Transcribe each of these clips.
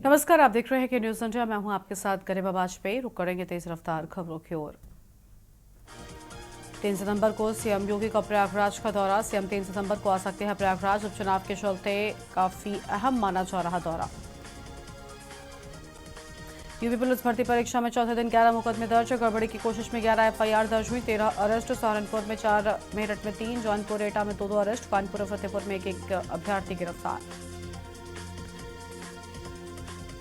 नमस्कार, आप देख रहे हैं कि न्यूज इंडिया। मैं हूं आपके साथ गरिमा वाजपेयी। रुक करेंगे तेज रफ्तार खबरों की ओर। 3 सितंबर को सीएम योगी का प्रयागराज का दौरा। सीएम 3 सितंबर को आ सकते हैं प्रयागराज। उपचुनाव के चलते काफी अहम माना जा रहा दौरा। यूपी पुलिस भर्ती परीक्षा में चौथे दिन 11 मुकदमे दर्ज। गड़बड़ी की कोशिश में 11 एफआईआर दर्ज हुई। 13 अरेस्ट। सहारनपुर में 4, मेरठ में 3, जौनपुर एटा में 2 अरेस्ट। कानपुर और फतेहपुर में एक अभ्यर्थी गिरफ्तार।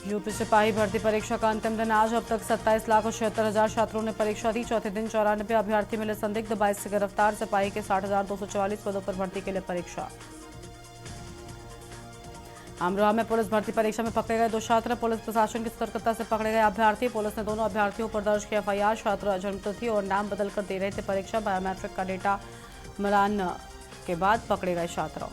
यूपी सिपाही भर्ती परीक्षा का अंतिम दिन आज। अब तक 27,76,000 छात्रों ने परीक्षा दी। चौथे दिन 94 अभ्यर्थी मिले संदिग्ध। 22 से गिरफ्तार। सिपाही के 60,244 पदों पर भर्ती के लिए परीक्षा। अमरोहा में पुलिस भर्ती परीक्षा में पकड़े गए 2 छात्र। पुलिस प्रशासन की सतर्कता से पकड़े गए अभ्यर्थी। पुलिस ने दोनों अभ्यर्थियों पर दर्ज किया एफआईआर। छात्र जन्मतिथि और नाम बदलकर दे रहे थे परीक्षा। बायोमेट्रिक का डेटा मिलान के बाद पकड़े गए छात्र।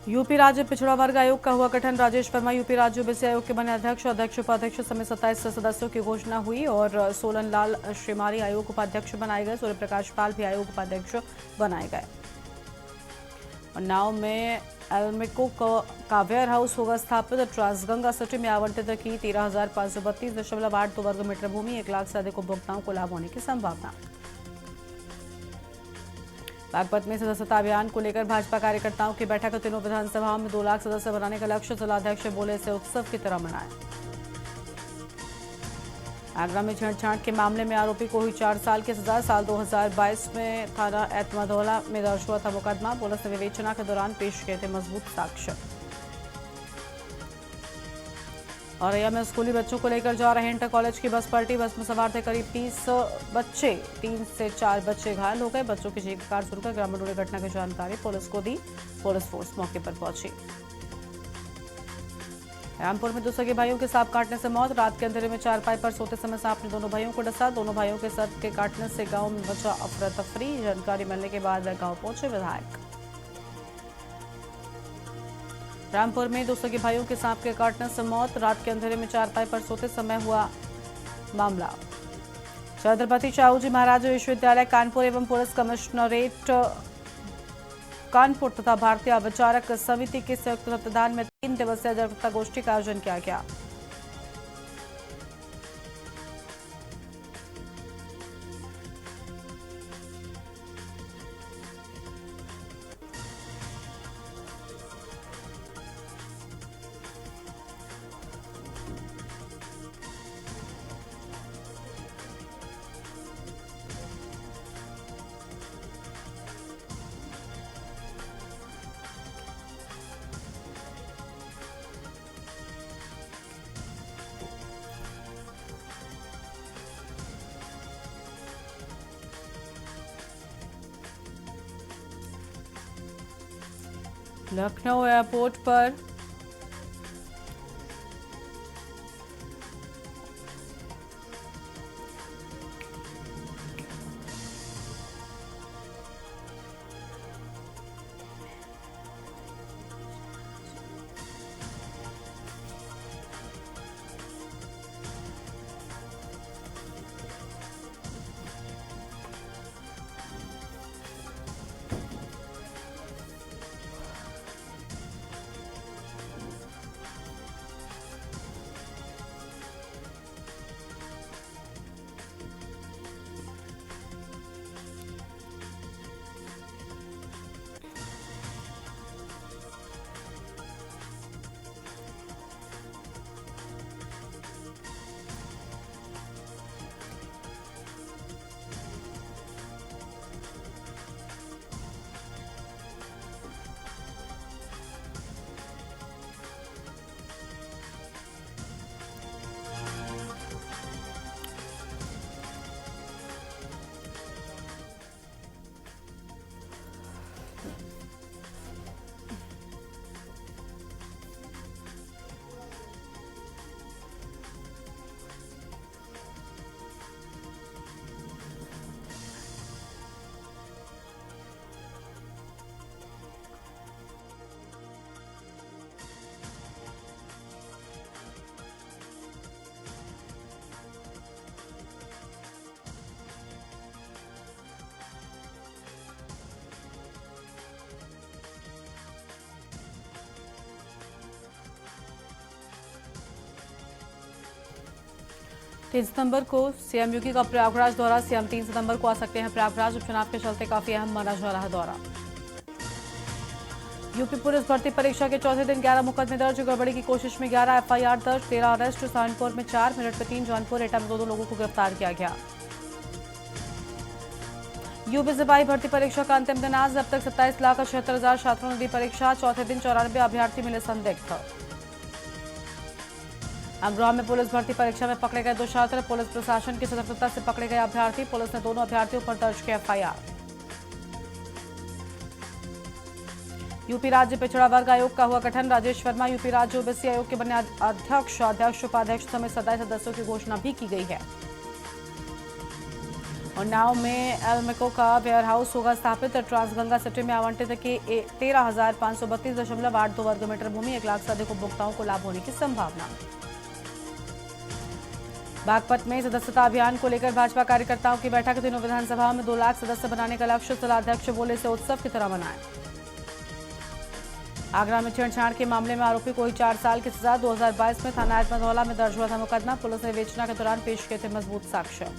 यूपी राज्य पिछड़ा वर्ग आयोग का हुआ गठन। राजेश वर्मा यूपी राज्य ओबीसी आयोग के बने अध्यक्ष। अध्यक्ष उपाध्यक्ष समेत 27 सदस्यों की घोषणा हुई और सोलन लाल श्रीमाली आयोग उपाध्यक्ष बनाए गए। सूर्य प्रकाश पाल भी आयोग उपाध्यक्ष बनाए गए। उन्नाव में एल्मिको का वेयर हाउस होगा स्थापित। ट्रांसगंगा सिटी में आवंटित की 13,532.82 वर्ग मीटर भूमि। 1 लाख से अधिक उपभोक्ताओं को लाभ होने की संभावना। बागपत में सदस्यता अभियान को लेकर भाजपा कार्यकर्ताओं की बैठक। तीनों विधानसभाओं में 2 लाख सदस्य बनाने का लक्ष्य। जिलाध्यक्ष बोले इसे उत्सव की तरह मनाएं। आगरा में छेड़छाड़ के मामले में आरोपी को हुई 4 साल की सजा। साल 2022 में थाना एतमादौला में दर्ज हुआ था मुकदमा। पुलिस ने विवेचना के दौरान पेश किए थे मजबूत साक्ष्य। औरैया में स्कूली बच्चों को लेकर जा रहे इंटर कॉलेज की बस पलटी। बस में सवार थे करीब 30 बच्चे। 3 से 4 बच्चे घायल हो गए। बच्चों की चीखकार सुनकर ग्रामीणों ने घटना की जानकारी पुलिस को दी। पुलिस फोर्स मौके पर पहुंची। रामपुर में 2 सगे भाइयों के सांप काटने से मौत। रात के अंधेरे में चारपाई पर सोते समय सांप ने दोनों भाइयों को डसा। दोनों भाइयों के सर के काटने से गांव में मचा अफरा तफरी। जानकारी मिलने के बाद गांव पहुंचे विधायक। रामपुर में 2 सगे भाइयों के सांप के काटने से मौत। रात के अंधेरे में चारपाई पर सोते समय हुआ मामला। छत्रपति शाहू जी महाराज विश्वविद्यालय कानपुर एवं पुलिस कमिश्नरेट कानपुर तथा भारतीय विचारक समिति के संयुक्त तत्वाधान में 3 दिवसीय जागरूकता गोष्ठी का आयोजन किया गया। लखनऊ एयरपोर्ट पर 3 सितंबर को सीएम योगी का प्रयागराज दौरा। सीएम 3 सितंबर को आ सकते हैं प्रयागराज। उपचुनाव के चलते काफी अहम माना जा रहा दौरा। यूपी पुलिस भर्ती परीक्षा के चौथे दिन 11 मुकदमे दर्ज। गड़बड़ी की कोशिश में 11 एफआईआर दर्ज, 13 अरेस्ट। सहारनपुर में 4, मेरठ में 3, जौनपुर एटा में 2 लोगों को गिरफ्तार किया गया। यूपी सिपाही भर्ती परीक्षा का अंतिम दिन आज। अब तक 27,76,000 छात्रों ने दी परीक्षा। चौथे दिन 94 अभ्यर्थी मिले संदिग्ध। अमरोहा में पुलिस भर्ती परीक्षा में पकड़े गए 2 छात्र। पुलिस प्रशासन की सतर्कता से पकड़े गए अभ्यर्थी। पुलिस ने दोनों अभ्यर्थियों पर दर्ज किया एफआईआर। यूपी राज्य पिछड़ा वर्ग आयोग का हुआ गठन। राजेश वर्मा यूपी राज्य ओबीसी आयोग के बने अध्यक्ष। अध्यक्ष उपाध्यक्ष समेत 27 सदस्यों की घोषणा भी की गई है। उन्नाव में एल्मेको का वेयर हाउस होगा स्थापित। ट्रांसगंगा सिटी में आवंटित के 13,532.82 वर्ग मीटर भूमि। 1 लाख से अधिक उपभोक्ताओं को लाभ होने की संभावना। बागपत में सदस्यता अभियान को लेकर भाजपा कार्यकर्ताओं की बैठक। तीनों विधानसभा में 2 लाख सदस्य बनाने का लक्ष्य। जिलाध्यक्ष बोले से उत्सव की तरह मनाएं। आगरा में छेड़छाड़ के मामले में आरोपी को 4 साल की सजा। 2022 में थाना एतमदौला में दर्ज हुआ था मुकदमा। पुलिस ने विवेचना के दौरान पेश किए थे मजबूत साक्ष्य।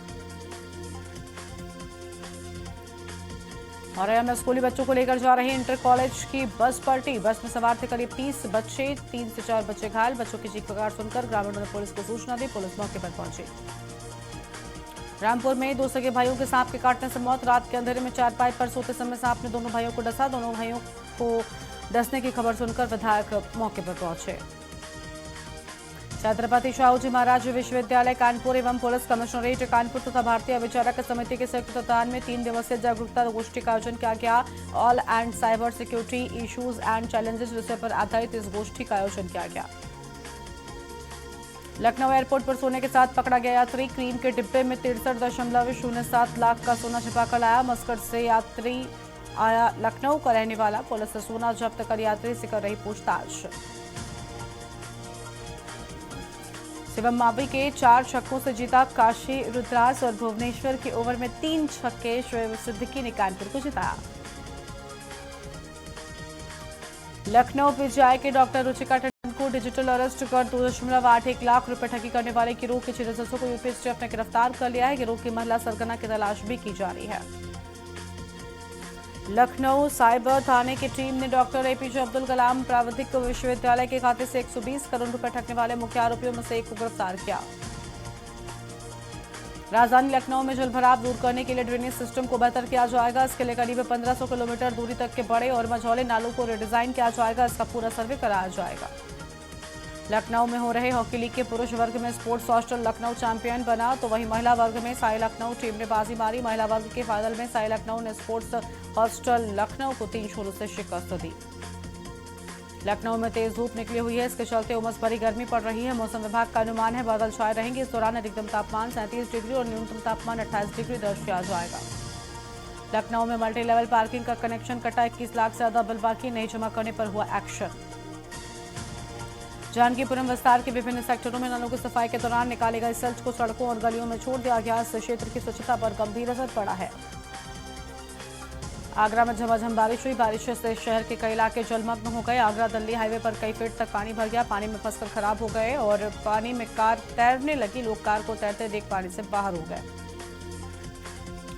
औरैया में स्कूली बच्चों को लेकर जा रही इंटर कॉलेज की बस पलटी। बस में सवार थे करीब 30 बच्चे। 3 से 4 बच्चे घायल। बच्चों की चीख पुकार सुनकर ग्रामीणों ने पुलिस को सूचना दी। पुलिस मौके पर पहुंची। रामपुर में 2 सगे भाइयों के सांप के काटने से मौत। रात के अंधेरे में चारपाई पर सोते समय सांप ने दोनों भाइयों को डसा। दोनों भाइयों को डसने की खबर सुनकर विधायक मौके पर पहुंचे। छत्रपति शाहूजी महाराज विश्वविद्यालय कानपुर एवं पुलिस कमिश्नरेट कानपुर तथा भारतीय विचारक समिति के संयुक्त तत्वाधान में 3 दिवसीय जागरूकता गोष्ठी का आयोजन किया गया। All and cyber security issues and challenges विषय पर आधारित इस गोष्ठी का आयोजन किया गया। लखनऊ एयरपोर्ट पर सोने के साथ पकड़ा गया यात्री। क्रीम के डिब्बे में 63.07 लाख का सोना छिपाकर लाया। मस्कट से यात्री आया लखनऊ का रहने वाला। पुलिस ने सोना जब्त कर यात्री से कर रही पूछताछ। शिवम मावी के 4 छक्कों से जीता काशी रुद्रास और भुवनेश्वर के ओवर में 3 छक्के शोएब सिद्दीकी ने कानपुर को जिताया। लखनऊ पीजीआई के डॉक्टर रुचिका टंडन को डिजिटल अरेस्ट कर 2.81 लाख रुपए ठगी करने वाले गिरोह के 6 सदस्यों को यूपी स्टाफ ने गिरफ्तार कर लिया है। गिरोह की महिला सरगना की तलाश भी की जा रही है। लखनऊ साइबर थाने की टीम ने डॉक्टर एपीजे अब्दुल कलाम प्राविधिक विश्वविद्यालय के खाते से 120 करोड़ रुपए ठगने वाले मुख्य आरोपियों में से एक को गिरफ्तार किया। राजधानी लखनऊ में जलभराव दूर करने के लिए ड्रेनेज सिस्टम को बेहतर किया जाएगा। इसके लिए करीब 1500 किलोमीटर दूरी तक के बड़े और मझौले नालों को रिडिजाइन किया जाएगा। इसका पूरा सर्वे कराया जाएगा। लखनऊ में हो रहे हॉकी लीग के पुरुष वर्ग में स्पोर्ट्स हॉस्टल लखनऊ चैंपियन बना, तो वहीं महिला वर्ग में साई लखनऊ टीम ने बाजी मारी। महिला वर्ग के फाइनल में साई लखनऊ ने स्पोर्ट्स हॉस्टल लखनऊ को 3-0 से शिकस्त दी। लखनऊ में तेज धूप निकली हुई है। इसके चलते उमस भरी गर्मी पड़ रही है। मौसम विभाग का अनुमान है बादल छाए रहेंगे। इस दौरान अधिकतम तापमान 37 डिग्री और न्यूनतम तापमान 28 डिग्री दर्ज किया जाएगा। लखनऊ में मल्टी लेवल पार्किंग का कनेक्शन कटा। 21 लाख से ज्यादा बिल बाकी नहीं जमा करने पर हुआ एक्शन। जानकीपुरम विस्तार के विभिन्न सेक्टरों में नलों की सफाई के दौरान निकाले गए सल्ट को सड़कों और गलियों में छोड़ दिया गया। इससे क्षेत्र की स्वच्छता पर गंभीर असर पड़ा है। आगरा में झमाझम बारिश हुई। बारिश से शहर के कई इलाके जलमग्न हो गए। आगरा दिल्ली हाईवे पर कई फीट तक पानी भर गया। पानी में फंसकर खराब हो गए और पानी में कार तैरने लगी। लोग कार को तैरते देख पानी से बाहर हो गए।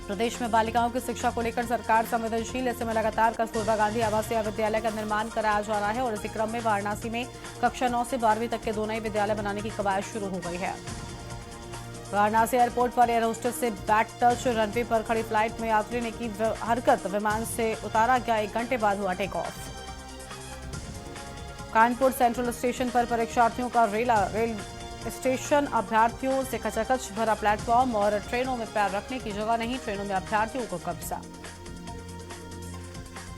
प्रदेश में बालिकाओं की शिक्षा को लेकर सरकार संवेदनशील। ऐसे में लगातार कस्तूरबा गांधी आवासीय विद्यालय का निर्माण कराया जा रहा है और इसी क्रम में वाराणसी में कक्षा 9 से 12वीं तक के 2 नए विद्यालय बनाने की कवायद शुरू हो गई है। वाराणसी एयरपोर्ट पर एयर होस्टेस से बैक टच। रनवे पर खड़ी फ्लाइट में यात्री ने की हरकत। विमान से उतारा गया। 1 घंटे बाद हुआ take off. Kanpur central station पर परीक्षार्थियों का रेल स्टेशन अभ्यर्थियों से खचाखच भरा प्लेटफॉर्म और ट्रेनों में पैर रखने की जगह नहीं। ट्रेनों में अभ्यर्थियों को कब्जा।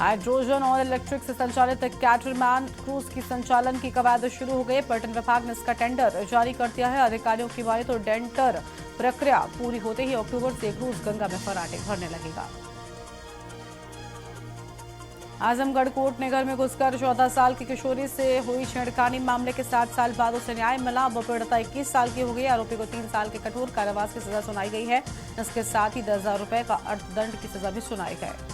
हाइड्रोजन और इलेक्ट्रिक से संचालित कैटरमैन क्रूज की संचालन की कवायद शुरू हो गई। पर्यटन विभाग ने इसका टेंडर जारी कर दिया है। अधिकारियों की माने तो टेंडर प्रक्रिया पूरी होते ही अक्टूबर से क्रूज गंगा में फराटे भरने लगेगा। आजमगढ़ कोर्ट ने घर में घुसकर 14 साल की किशोरी से हुई छेड़खानी मामले के 7 साल बाद उसे न्याय मिला। अब पीड़िता 21 साल की हो गई। आरोपी को 3 साल के कठोर कारावास की सजा सुनाई गई है। इसके साथ ही 10,000 रुपए का अर्थदंड की सजा भी सुनाई गई।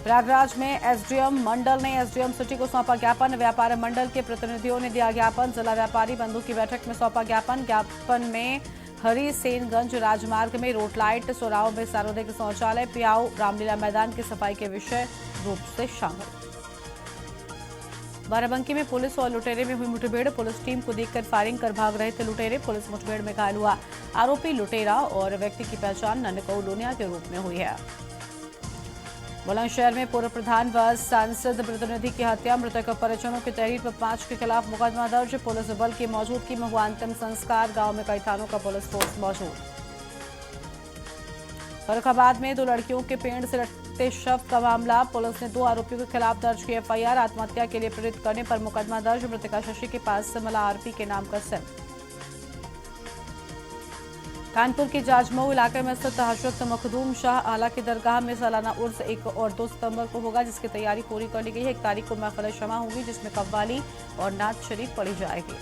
प्रयागराज में एसडीएम मंडल ने एसडीएम सिटी को सौंपा ज्ञापन। व्यापार मंडल के प्रतिनिधियों ने दिया ज्ञापन। जिला व्यापारी बंधु की बैठक में सौंपा ज्ञापन। ज्ञापन में हरिसेनगंज राजमार्ग में रोड लाइट, सोराव में सार्वजनिक शौचालय, पियाऊ रामलीला मैदान की सफाई के विषय रूप से शामिल। बाराबंकी में पुलिस और लुटेरे में हुई मुठभेड़। पुलिस टीम को देखकर फायरिंग कर भाग रहे थे लुटेरे। पुलिस मुठभेड़ में घायल हुआ आरोपी लुटेरा और व्यक्ति की पहचान ननकऊ लोनिया के रूप में हुई है। बुलंदशहर में पूर्व प्रधान व सांसद प्रतिनिधि की हत्या। मृतक परिजनों की तहरीर पर 5 के खिलाफ मुकदमा दर्ज। पुलिस बल की मौजूदगी में हुआ अंतिम संस्कार। गांव में कई थानों का पुलिस फोर्स मौजूद। फर्रुखाबाद में 2 लड़कियों के पेड़ से लटके शव का मामला। पुलिस ने 2 आरोपियों के खिलाफ दर्ज की एफआईआर। आत्महत्या के लिए प्रेरित करने पर मुकदमा दर्ज। मृतका शशि के पास से मिला आरपी के नाम का सिम। कानपुर के जाजमऊ इलाके में स्थित हजरत मखदूम शाह आला की दरगाह में सालाना उर्स 1 और 2 सितंबर को होगा, जिसकी तैयारी पूरी कर ली गई है। 1 तारीख को महफिल शमा होगी, जिसमें कव्वाली और नात शरीफ पढ़ी जाएगी।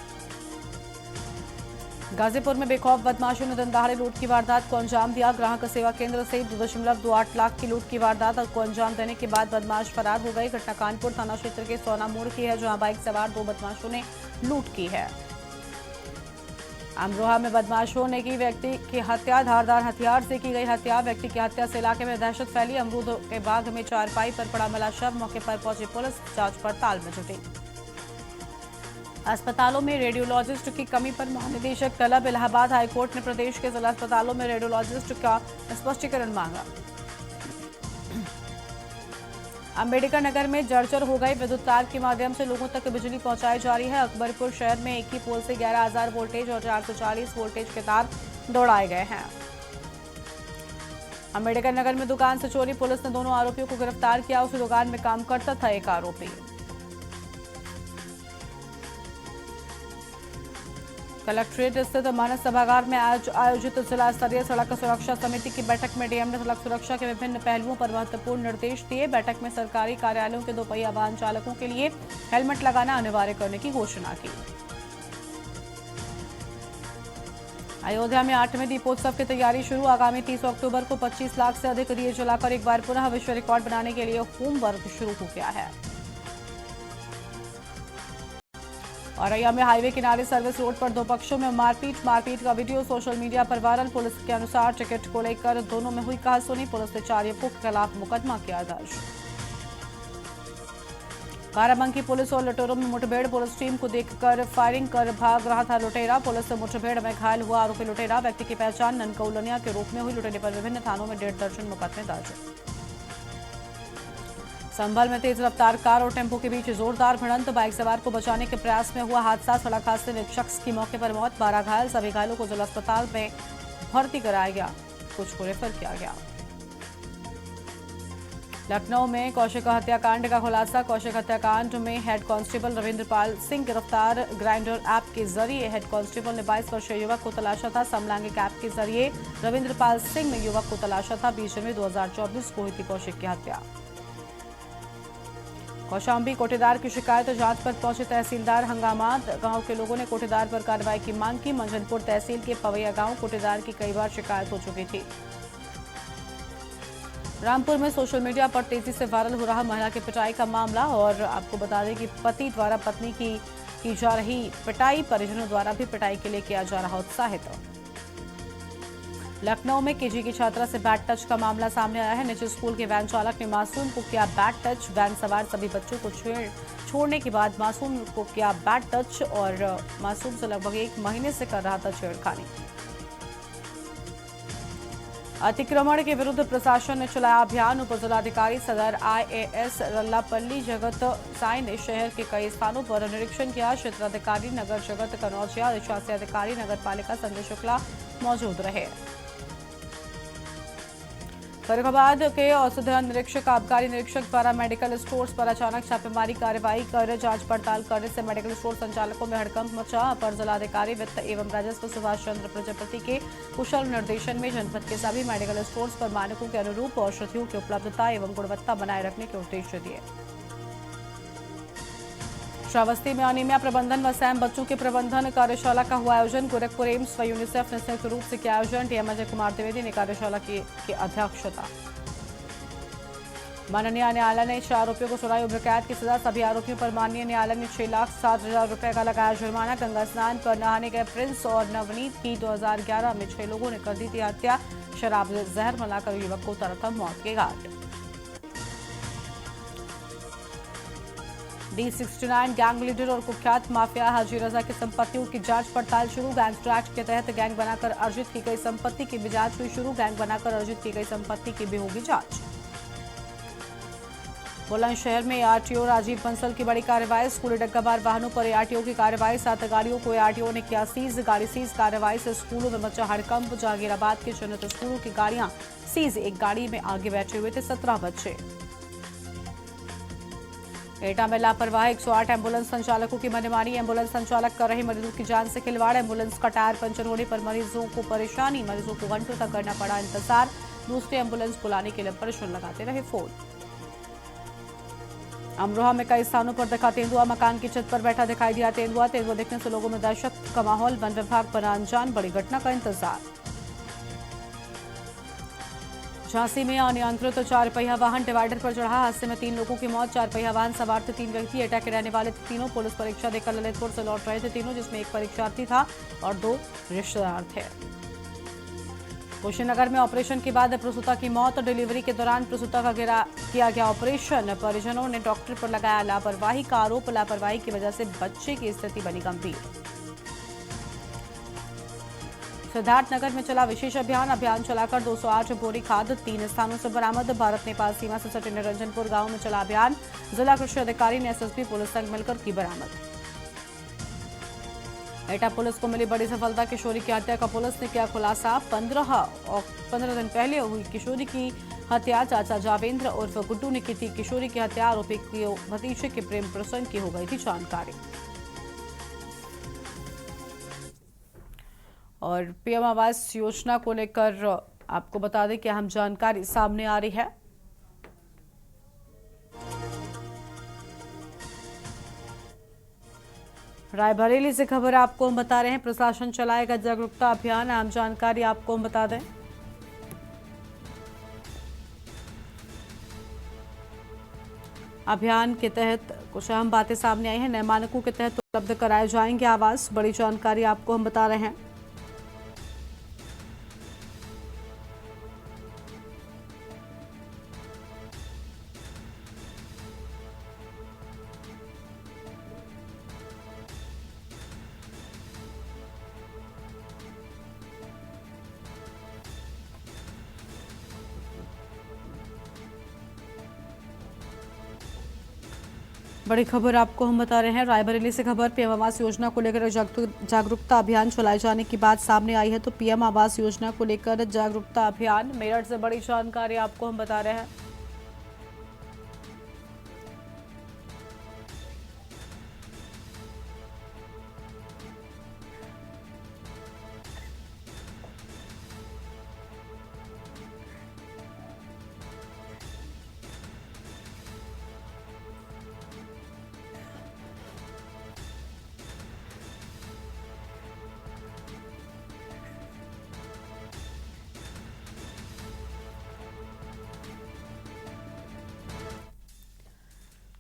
गाजीपुर में बेखौफ बदमाशों ने दिन दहाड़े लूट की वारदात को अंजाम दिया। ग्राहक सेवा केंद्र से 2.28 लाख की लूट की वारदात को अंजाम देने के बाद बदमाश फरार हो गए। घटना कानपुर थाना क्षेत्र के सोना मोड़ की है, जहां बाइक सवार 2 बदमाशों ने लूट की है। अमरोहा में बदमाशों ने की व्यक्ति की हत्या। धारदार हथियार से की गई हत्या। व्यक्ति की हत्या से इलाके में दहशत फैली। अमरूद के बाग में चारपाई पर पड़ा मिला शव। मौके पर पहुंची पुलिस जांच पड़ताल में जुटी। अस्पतालों में रेडियोलॉजिस्ट की कमी पर महानिदेशक तलब। इलाहाबाद हाईकोर्ट ने प्रदेश के जिला अस्पतालों में रेडियोलॉजिस्ट का स्पष्टीकरण मांगा। अंबेडकर नगर में जर्जर हो गई विद्युत तार के माध्यम से लोगों तक बिजली पहुंचाई जा रही है। अकबरपुर शहर में एक ही पोल से 11,000 वोल्टेज और 440 वोल्टेज के तार दौड़ाए गए हैं। अंबेडकर नगर में दुकान से चोरी। पुलिस ने दोनों आरोपियों को गिरफ्तार किया। उस दुकान में काम करता था एक आरोपी। कलेक्ट्रेट स्थित मानस सभागार में आज आयोजित जिला स्तरीय सड़क सुरक्षा समिति की बैठक में डीएम ने सड़क सुरक्षा के विभिन्न पहलुओं पर महत्वपूर्ण निर्देश दिए। बैठक में सरकारी कार्यालयों के 2 पहिया वाहन चालकों के लिए हेलमेट लगाना अनिवार्य करने की घोषणा की। अयोध्या में 8वें दीपोत्सव की तैयारी शुरू। आगामी 30 अक्टूबर को 25 लाख से अधिक दिए जलाकर एक बार पुनः विश्व रिकॉर्ड बनाने के लिए होमवर्क शुरू हो गया है। औरैया में हाईवे किनारे सर्विस रोड पर 2 पक्षों में मारपीट का वीडियो सोशल मीडिया पर वायरल। पुलिस के अनुसार टिकट को लेकर दोनों में हुई कहासुनी। पुलिस ने 4 युवकों के खिलाफ मुकदमा किया दर्ज। बाराबंकी पुलिस और लुटेरों में मुठभेड़। पुलिस टीम को देखकर फायरिंग कर भाग रहा था लुटेरा। पुलिस से मुठभेड़ में घायल हुआ आरोपी लुटेरा। व्यक्ति की पहचान ननकऊ लोनिया के रूप में हुई। लुटेरे पर विभिन्न थानों में 1.5 दर्जन मुकदमे दर्ज। संभल में तेज रफ्तार कार और टेम्पो के बीच जोरदार भिड़ंत। बाइक सवार को बचाने के प्रयास में हुआ हादसा। सड़क हादसे में एक शख्स की मौके पर मौत। 12 घायल। सभी घायलों को जिला अस्पताल में भर्ती कराया गया, कुछ को रेफर किया गया। लखनऊ में कौशिक हत्याकांड का खुलासा। कौशिक हत्याकांड में हेड कांस्टेबल रविंद्रपाल सिंह गिरफ्तार। ग्राइंडर ऐप के जरिए हेड कांस्टेबल ने 22 वर्षीय युवक को तलाशा था। समलैंगिक ऐप के जरिए रविंद्रपाल सिंह ने युवक को तलाशा था। 20 जनवरी 2024 को हुई थी कौशिक की हत्या। कौशाम्बी कोटेदार की शिकायत जांच पर पहुंचे तहसीलदार। हंगामात। गांव के लोगों ने कोटेदार पर कार्रवाई की मांग की। मंजनपुर तहसील के पवैया गांव कोटेदार की कई बार शिकायत हो चुकी थी। रामपुर में सोशल मीडिया पर तेजी से वायरल हो रहा महिला की पिटाई का मामला। और आपको बता दें कि पति द्वारा पत्नी की जा रही पिटाई, परिजनों द्वारा भी पिटाई के लिए किया जा रहा उत्साहित। लखनऊ में केजी की छात्रा से बैड टच का मामला सामने आया है। निजी स्कूल के वैन चालक ने मासूम को किया बैड टच। वैन सवार सभी बच्चों को छोड़ने के बाद मासूम को किया बैड टच और मासूम से लगभग 1 महीने से कर रहा था छेड़खानी। अतिक्रमण के विरुद्ध प्रशासन ने चलाया अभियान। उप जिलाधिकारी सदर IAS रल्लापल्ली जगत साई ने शहर के कई स्थानों पर निरीक्षण किया। क्षेत्राधिकारी नगर जगत कनौजिया, अधिशासी अधिकारी नगर पालिका संजय शुक्ला मौजूद रहे। फर्रुखाबाद के औषधि निरीक्षक, आबकारी निरीक्षक द्वारा मेडिकल स्टोर्स पर अचानक छापेमारी कार्रवाई कर जांच पड़ताल करने से मेडिकल स्टोर संचालकों में हड़कंप मचा। अपर जिलाधिकारी वित्त एवं राजस्व सुभाष चंद्र प्रजापति के कुशल निर्देशन में जनपद के सभी मेडिकल स्टोर्स पर मानकों के अनुरूप औषधियों की उपलब्धता एवं गुणवत्ता बनाए रखने के उद्देश्य दिए। श्रावस्ती में अनीमिया प्रबंधन व सैम बच्चों के प्रबंधन कार्यशाला का हुआ आयोजन। गोरखपुर एम्स व यूनिसेफ ने संयुक्त रूप से किया आयोजन। डीएम अजय कुमार द्विवेदी ने कार्यशाला की अध्यक्षता। माननीय न्यायालय ने 6 आरोपियों को सुनाई उम्र कैद की सजा। सभी आरोपियों पर माननीय न्यायालय ने 6,07,000 रुपए का लगाया जुर्माना। गंगा स्नान पर नहाने गए प्रिंस और नवनीत की 2011 में 6 लोगों ने कर दी थी हत्या। शराब में जहर मिलाकर युवक को उतारा था मौत के घाट। D69 गैंग लीडर और कुख्यात माफिया हाजी रजा की संपत्तियों की जांच पड़ताल शुरू। गैंगस्टर एक्ट के तहत गैंग बनाकर अर्जित की गई संपत्ति की भी जांच हुई शुरू। गैंग बनाकर अर्जित की गई संपत्ति की भी होगी जांच। बुलंदशहर में ARTO राजीव बंसल की बड़ी कार्रवाई। स्कूली डग्गाबार वाहनों पर ARTO की कार्रवाई। 7 गाड़ियों को ARTO ने किया सीज। गाड़ी सीज कार्रवाई से स्कूलों में मचा हड़कंप। जहांगीराबाद के चिन्हित स्कूलों की गाड़ियां सीज। एक गाड़ी में आगे बैठे हुए थे 17 बच्चे। एटा में लापरवाही। 108 एम्बुलेंस संचालकों की मनमानी। एम्बुलेंस संचालक कर रहे मरीजों की जान से खिलवाड़। एम्बुलेंस का टायर पंचर होने पर मरीजों को परेशानी। मरीजों को घंटों तक करना पड़ा इंतजार। दूसरी एम्बुलेंस बुलाने के लिए प्रश्न लगाते रहे फोन। अमरोहा में कई स्थानों पर दिखा तेंदुआ। मकान की छत पर बैठा दिखाई दिया तेंदुआ। तेंदुआ दिखने से लोगों में दहशत का माहौल। वन विभाग बना अनजान। बड़ी घटना का इंतजार। झांसी में अनियंत्रित 4 पहिया वाहन डिवाइडर पर चढ़ा। हादसे में 3 लोगों की मौत। 4 पहिया वाहन सवार थे 3 व्यक्ति। एटा के रहने वाले तीनों पुलिस परीक्षा देकर ललितपुर से लौट रहे थे तीनों, जिसमें एक परीक्षार्थी था और 2 रिश्तेदार थे। कुशीनगर में ऑपरेशन के बाद प्रसूता की मौत। डिलीवरी के दौरान प्रसूता का किया गया ऑपरेशन। परिजनों ने डॉक्टर पर लगाया लापरवाही का आरोप। लापरवाही की वजह से बच्चे की स्थिति बनी गंभीर। सिद्धार्थनगर में चला विशेष अभियान। अभियान चलाकर 208 बोरी खाद 3 स्थानों से बरामद। भारत नेपाल सीमा से सटे निरंजनपुर गांव में चला अभियान। जिला कृषि अधिकारी ने SSB पुलिस संग मिलकर की बरामद। एटा पुलिस को मिली बड़ी सफलता। किशोरी की हत्या का पुलिस ने किया खुलासा। 15 दिन पहले हुई किशोरी की हत्या चाचा जावेंद्र उर्फ गुड्डू ने की थी। किशोरी की हत्या आरोपी को भतीजे के प्रेम प्रसंग की हो गई थी जानकारी। और PM आवास योजना को लेकर आपको बता दें कि अहम जानकारी सामने आ रही है। रायबरेली से खबर आपको हम बता रहे हैं। प्रशासन चलाएगा जागरूकता अभियान। अहम जानकारी आपको हम बता दें। अभियान के तहत कुछ अहम बातें सामने आई हैं। नए मानकों के तहत उपलब्ध कराए जाएंगे आवास। बड़ी जानकारी आपको हम बता रहे हैं। बड़ी खबर आपको हम बता रहे हैं। रायबरेली से खबर। PM आवास योजना को लेकर जागरूकता अभियान चलाए जाने की बात सामने आई है। तो PM आवास योजना को लेकर जागरूकता अभियान। मेरठ से बड़ी जानकारी आपको हम बता रहे हैं।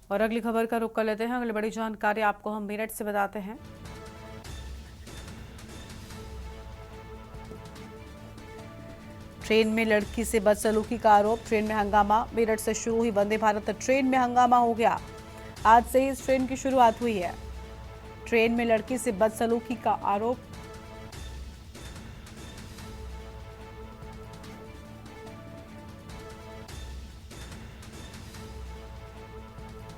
और अगली खबर का रुख कर लेते हैं। अगली बड़ी जानकारी आपको हम मेरठ से बताते हैं। ट्रेन में लड़की से बदसलूकी का आरोप। ट्रेन में हंगामा। मेरठ से शुरू हुई वंदे भारत ट्रेन में हंगामा हो गया। आज से ही इस ट्रेन की शुरुआत हुई है। ट्रेन में लड़की से बदसलूकी का आरोप।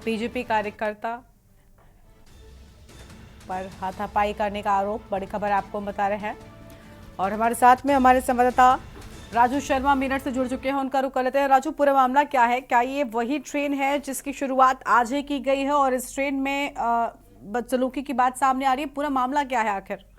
बीजेपी कार्यकर्ता पर हाथापाई करने का आरोप। बड़ी खबर आपको हम बता रहे हैं। और हमारे साथ में हमारे संवाददाता राजू शर्मा मेरठ से जुड़ चुके हैं। उनका रुख कर लेते हैं। राजू, पूरा मामला क्या है? क्या ये वही ट्रेन है जिसकी शुरुआत आज ही की गई है और इस ट्रेन में बदसलूकी की बात सामने आ रही है? पूरा मामला क्या है आखिर?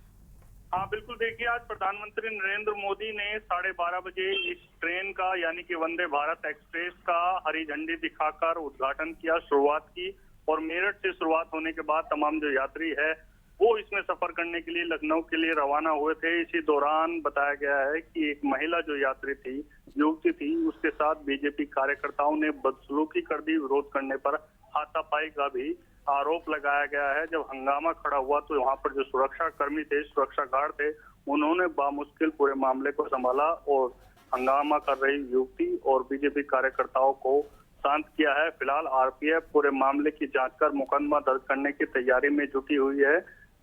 हाँ बिल्कुल, देखिए आज प्रधानमंत्री नरेंद्र मोदी ने 12:30 बजे इस ट्रेन का यानी कि वंदे भारत एक्सप्रेस का हरी झंडी दिखाकर उद्घाटन किया, शुरुआत की। और मेरठ से शुरुआत होने के बाद तमाम जो यात्री है वो इसमें सफर करने के लिए लखनऊ के लिए रवाना हुए थे। इसी दौरान बताया गया है कि एक महिला जो यात्री थी, युवती थी, उसके साथ बीजेपी कार्यकर्ताओं ने बदसलूकी कर दी। विरोध करने पर हाथापाई का भी आरोप लगाया गया है। जब हंगामा खड़ा हुआ तो वहां पर जो सुरक्षा कर्मी थे, सुरक्षा गार्ड थे, उन्होंने बामुश्किल पूरे मामले को संभाला और हंगामा कर रही युवती और बीजेपी कार्यकर्ताओं को शांत किया है। फिलहाल आरपीएफ पूरे मामले की जांच कर मुकदमा दर्ज करने की तैयारी में जुटी हुई है।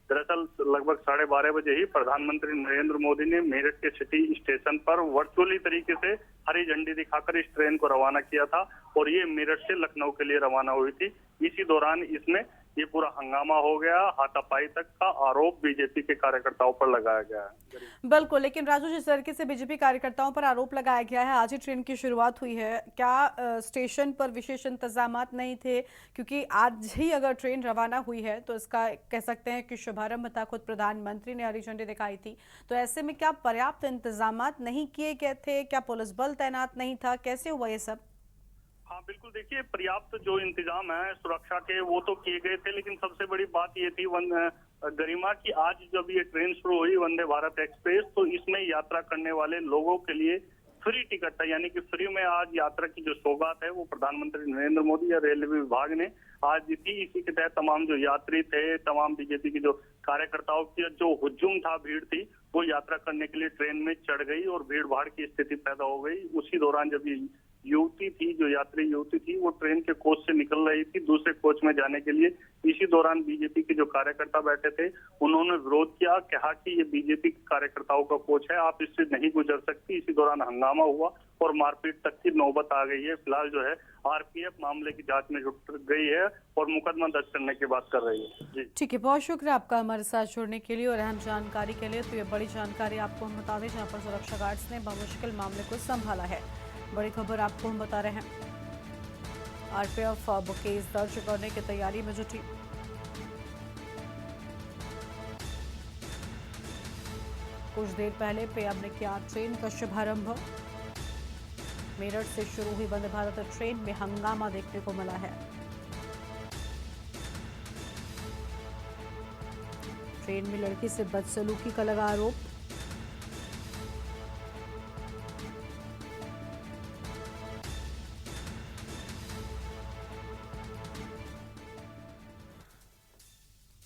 दरअसल लगभग 12:30 बजे ही प्रधानमंत्री नरेंद्र मोदी ने मेरठ के सिटी स्टेशन पर वर्चुअली तरीके से हरी झंडी दिखाकर इस ट्रेन को रवाना किया था और ये मेरठ से लखनऊ के लिए रवाना हुई थी। इसी दौरान इसमें ये पूरा हंगामा हो गया। हाथापाई तक का आरोप बीजेपी के कार्यकर्ताओं पर लगाया गया है। बिल्कुल, लेकिन राजू, जिस तरीके से बीजेपी कार्यकर्ताओं पर आरोप लगाया गया है, आज ही ट्रेन की शुरुआत हुई है, क्या स्टेशन पर विशेष इंतजामात नहीं थे? क्योंकि आज ही अगर ट्रेन रवाना हुई है तो इसका कह सकते हैं कि शुभारंभ था, खुद प्रधानमंत्री ने हरी झंडी दिखाई थी, तो ऐसे में क्या पर्याप्त इंतजामात नहीं किए गए थे? क्या पुलिस बल तैनात नहीं था? कैसे हुआ ये सब? हाँ बिल्कुल, देखिए पर्याप्त जो इंतजाम है सुरक्षा के वो तो किए गए थे, लेकिन सबसे बड़ी बात ये थी गरिमा की आज जब ये ट्रेन शुरू हुई वंदे भारत एक्सप्रेस, तो इसमें यात्रा करने वाले लोगों के लिए फ्री टिकट था, यानी कि फ्री में आज यात्रा की जो सौगात है वो प्रधानमंत्री नरेंद्र मोदी या रेलवे विभाग ने आज दी थी। इसी के तहत तमाम जो यात्री थे, तमाम बीजेपी की जो कार्यकर्ताओं की जो हुजूम था, भीड़ थी, वो यात्रा करने के लिए ट्रेन में चढ़ गई और भीड़ भाड़ की स्थिति पैदा हो गई। उसी दौरान जब ये युवती थी, जो यात्री युवती थी, वो ट्रेन के कोच से निकल रही थी दूसरे कोच में जाने के लिए। इसी दौरान बीजेपी के जो कार्यकर्ता बैठे थे उन्होंने विरोध किया, कहा कि ये बीजेपी के कार्यकर्ताओं का कोच है, आप इससे नहीं गुजर सकती। इसी दौरान हंगामा हुआ और मारपीट तक की नौबत आ गई है। फिलहाल जो है आरपीएफ मामले की जांच में जुट गई है और मुकदमा दर्ज करने की बात कर रही है। जी ठीक है, बहुत शुक्रिया आपका हमारे साथ जुड़ने के लिए और अहम जानकारी के लिए। तो ये बड़ी जानकारी आपको हम बता दें, जहाँ पर सुरक्षा गार्ड्स ने बमुश्किल मामले को संभाला है। बड़ी खबर आपको हम बता रहे हैं, आरपीएफ अब केस दर्ज करने की तैयारी में जुटी। कुछ देर पहले पीएम ने किया ट्रेन का शुभारंभ। मेरठ से शुरू हुई वंदे भारत ट्रेन में हंगामा देखने को मिला है। ट्रेन में लड़की से बदसलूकी का लगा आरोप।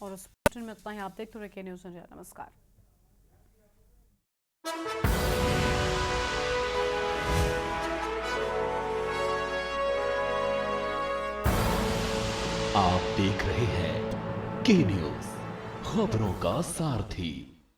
और उस बुलेटिन में इतना ही। आप देखते रहिए न्यूज़ इंडिया। नमस्कार। आप देख रहे हैं के न्यूज़, खबरों का सारथी।